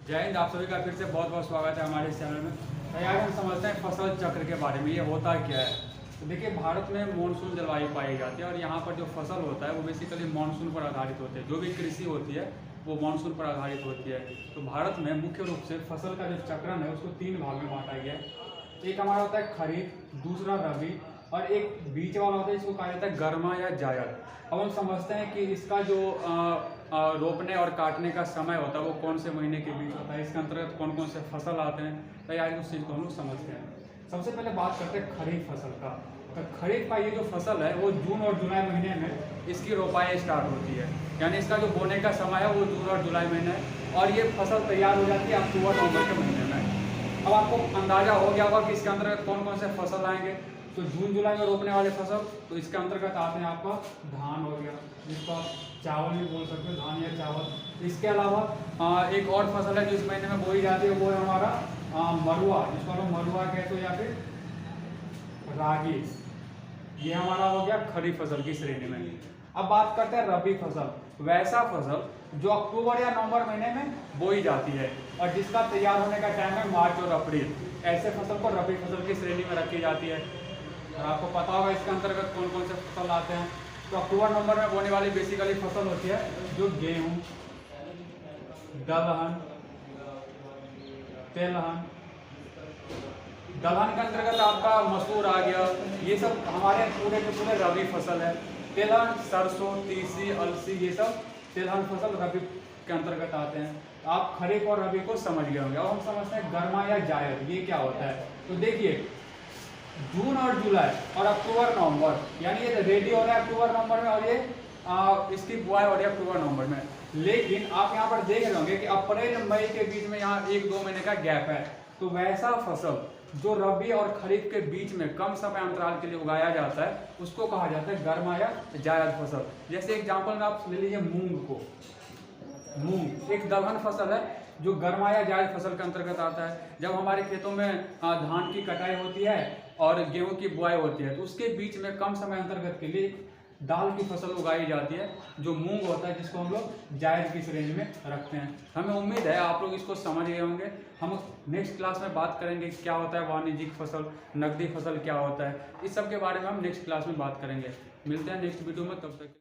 जय हिंद। आप सभी का फिर से बहुत बहुत स्वागत है हमारे इस चैनल में। तो आज हम समझते हैं फसल चक्र के बारे में, ये होता क्या है। तो देखिए, भारत में मानसून जलवायु पाई जाती है और यहाँ पर जो फसल होता है वो बेसिकली मानसून पर आधारित होते हैं। जो भी कृषि होती है वो मानसून पर आधारित होती है। तो भारत में मुख्य रूप से फसल का जो चक्रण है उसको 3 भाग में बांटा गया है। एक हमारा होता है खरीफ, दूसरा रबी और एक बीच वाला होता है जिसको कहा जाता है गर्मा या जायद। अब हम समझते हैं कि इसका जो रोपने और काटने का समय होता है वो कौन से महीने के बीच होता है, इसके अंतर्गत कौन कौन से फसल आते हैं। तो आज उस चीज़ को हम लोग समझते हैं। सबसे पहले बात करते हैं खरीफ फसल का। तो खरीफ का ये जो फसल है वो जून और जुलाई महीने में इसकी रोपाई स्टार्ट होती है, यानी इसका जो बोने का समय है वो जून और जुलाई महीने है और ये फसल तैयार हो जाती है अक्टूबर नवंबर के महीने में। अब आपको अंदाजा हो गया होगा कि इसके अंतर्गत कौन कौन से फसल आएंगे। तो जून जुलाई में रोपने वाले फसल, तो इसके अंतर्गत आते हैं आपका धान हो गया, जिसको आप चावल भी बोल सकते हो, धान या चावल। इसके अलावा एक और फसल है जो इस महीने में बोई जाती है, वो है हमारा मरुआ, जिसको हम मरुआ कहते हो या फिर रागी। ये हमारा हो गया खरीफ फसल की श्रेणी में। अब बात करते हैं रबी फसल, वैसा फसल जो अक्टूबर या नवंबर महीने में बोई जाती है और जिसका तैयार होने का टाइम है मार्च और अप्रैल। ऐसे फसल को रबी फसल की श्रेणी में रखी जाती है। और आपको पता होगा इसके अंतर्गत कौन कौन से फसल आते हैं। तो अक्टूबर नवंबर में बोने वाली बेसिकली फसल होती है जो गेहूं, दलहन, तिलहन। दलहन के अंतर्गत आपका मसूर आ गया। ये सब हमारे पूरे के पूरे रबी फसल है। तिलहन, सरसों, तीसी, अलसी, ये सब तिलहन फसल रबी के अंतर्गत आते हैं। आप खरीफ और रबी को समझ गए होंगे। अब हम समझते हैं गर्मा या जायद, ये क्या होता है। तो देखिए, जून और जुलाई और अक्टूबर नवंबर, यानी ये रेडी हो रहा है अक्टूबर नवंबर में और ये इसकी बुआई हो रही है अक्टूबर नवंबर में। लेकिन आप यहाँ पर देख रहे होंगे कि अप्रैल मई के बीच में यहाँ 1-2 महीने का गैप है। तो वैसा फसल जो रबी और खरीफ के बीच में कम समय अंतराल के लिए उगाया जाता है उसको कहा जाता है गर्मा या जायद फसल। जैसे एग्जाम्पल में आप ले लीजिए मूंग को। मूंग एक दलहन फसल है जो गर्मा या जायद फसल के अंतर्गत आता है। जब हमारे खेतों में धान की कटाई होती है और गेहूं की बुआई होती है तो उसके बीच में कम समय अंतर्गत के लिए दाल की फसल उगाई जाती है जो मूंग होता है, जिसको हम लोग जायद की श्रेणी में रखते हैं। हमें उम्मीद है आप लोग इसको समझ गए होंगे। हम नेक्स्ट क्लास में बात करेंगे क्या होता है वाणिज्यिक फसल, नकदी फसल क्या होता है, इस सब के बारे में हम नेक्स्ट क्लास में बात करेंगे। मिलते हैं नेक्स्ट वीडियो में, तब तक